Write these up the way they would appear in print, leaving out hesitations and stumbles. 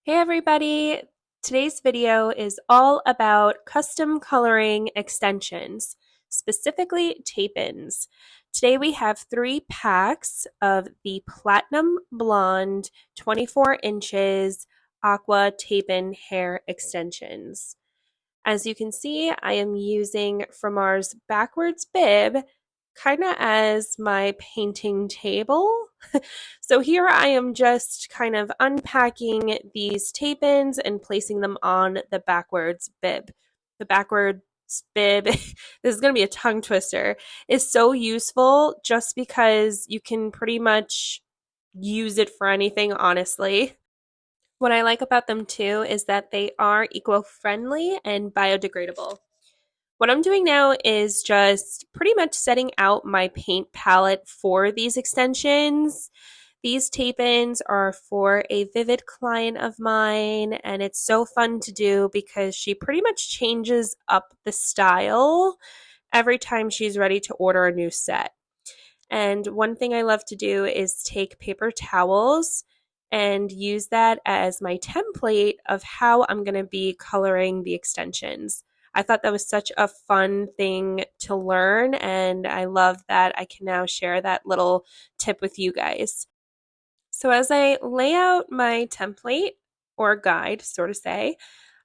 Hey everybody! Today's video is all about custom coloring extensions, specifically tape-ins. Today we have 3 packs of the Platinum Blonde 24 inches Aqua Tape-in hair extensions. As you can see, I am using Framar's backwards bib kind of as my painting table. So here I am just kind of unpacking these tape-ins and placing them on the backwards bib. The backwards bib, this is going to be a tongue twister, is so useful just because you can pretty much use it for anything, honestly. What I like about them too is that they are eco-friendly and biodegradable. What I'm doing now is just pretty much setting out my paint palette for these extensions. These tape-ins are for a Vivid client of mine, and it's so fun to do because she pretty much changes up the style every time she's ready to order a new set. And one thing I love to do is take paper towels and use that as my template of how I'm going to be coloring the extensions. I thought that was such a fun thing to learn, and I love that I can now share that little tip with you guys. So as I lay out my template or guide, so to say,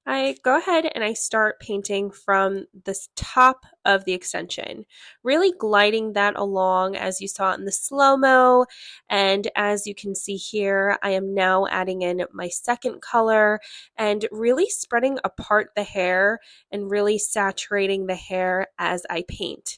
I go ahead and I start painting from the top of the extension, really gliding that along as you saw in the slow-mo. And as you can see here, I am now adding in my second color and really spreading apart the hair and really saturating the hair as I paint.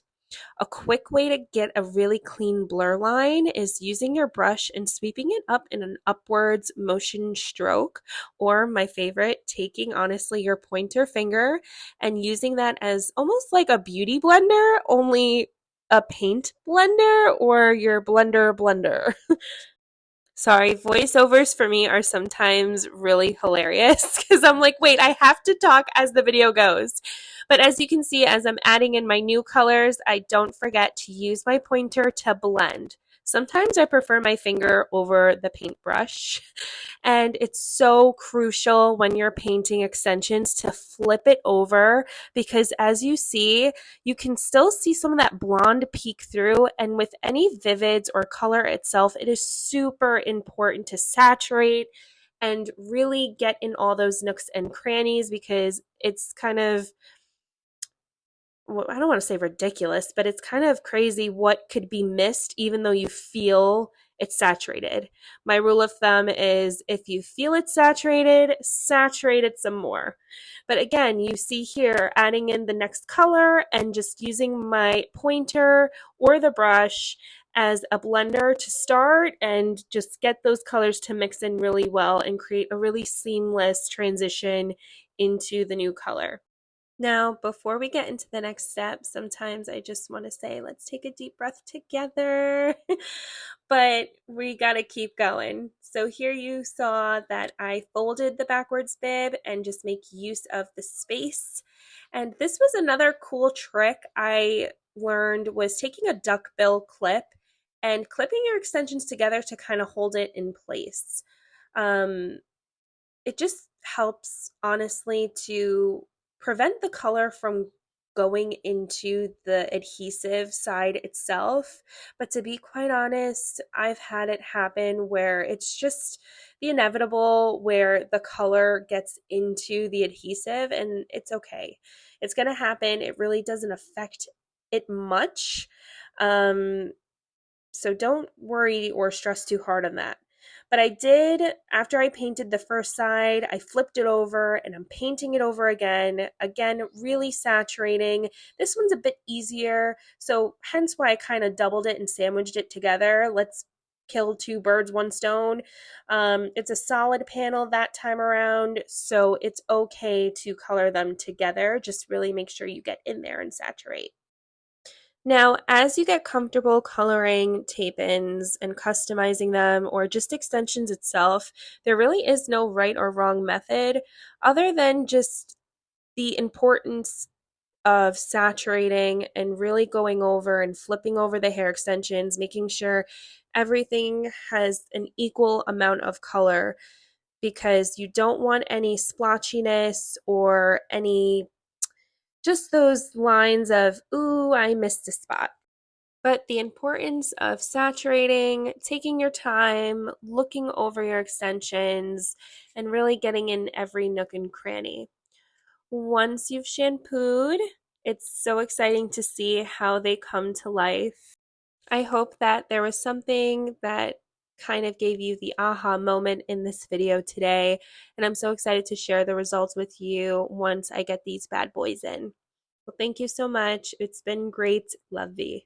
A quick way to get a really clean blur line is using your brush and sweeping it up in an upwards motion stroke, or my favorite, taking honestly your pointer finger and using that as almost like a beauty blender, only a paint blender or your blender. Sorry, voiceovers for me are sometimes really hilarious because I'm like, wait, I have to talk as the video goes. But as you can see, as I'm adding in my new colors, I don't forget to use my pointer to blend. Sometimes I prefer my finger over the paintbrush. And it's so crucial when you're painting extensions to flip it over because as you see, you can still see some of that blonde peek through. And with any vivids or color itself, it is super important to saturate and really get in all those nooks and crannies because it's kind of, well, I don't want to say ridiculous, but it's kind of crazy what could be missed even though you feel it's saturated. My rule of thumb is if you feel it's saturated, saturate it some more. But again, you see here adding in the next color and just using my pointer or the brush as a blender to start and just get those colors to mix in really well and create a really seamless transition into the new color. Now, before we get into the next step, sometimes I just want to say, let's take a deep breath together. But we got to keep going. So here you saw that I folded the backwards bib and just make use of the space. And this was another cool trick I learned was taking a duckbill clip and clipping your extensions together to kind of hold it in place. Um, it just helps, honestly, to prevent the color from going into the adhesive side itself. But to be quite honest, I've had it happen where it's just the inevitable where the color gets into the adhesive, and it's okay. It's going to happen. It really doesn't affect it much. Um, so don't worry or stress too hard on that. But I did, after I painted the first side, I flipped it over and I'm painting it over again. Again, really saturating. This one's a bit easier, so hence why I kind of doubled it and sandwiched it together. Let's kill two birds, one stone. It's a solid panel that time around, so it's okay to color them together. Just really make sure you get in there and saturate. Now, as you get comfortable coloring tape-ins and customizing them or just extensions itself, there really is no right or wrong method other than just the importance of saturating and really going over and flipping over the hair extensions, making sure everything has an equal amount of color because you don't want any splotchiness or any just those lines of, ooh, I missed a spot. But the importance of saturating, taking your time, looking over your extensions, and really getting in every nook and cranny. Once you've shampooed, it's so exciting to see how they come to life. I hope that there was something that kind of gave you the aha moment in this video today, and I'm so excited to share the results with you once I get these bad boys in. Well, thank you so much. It's been great. Love thee.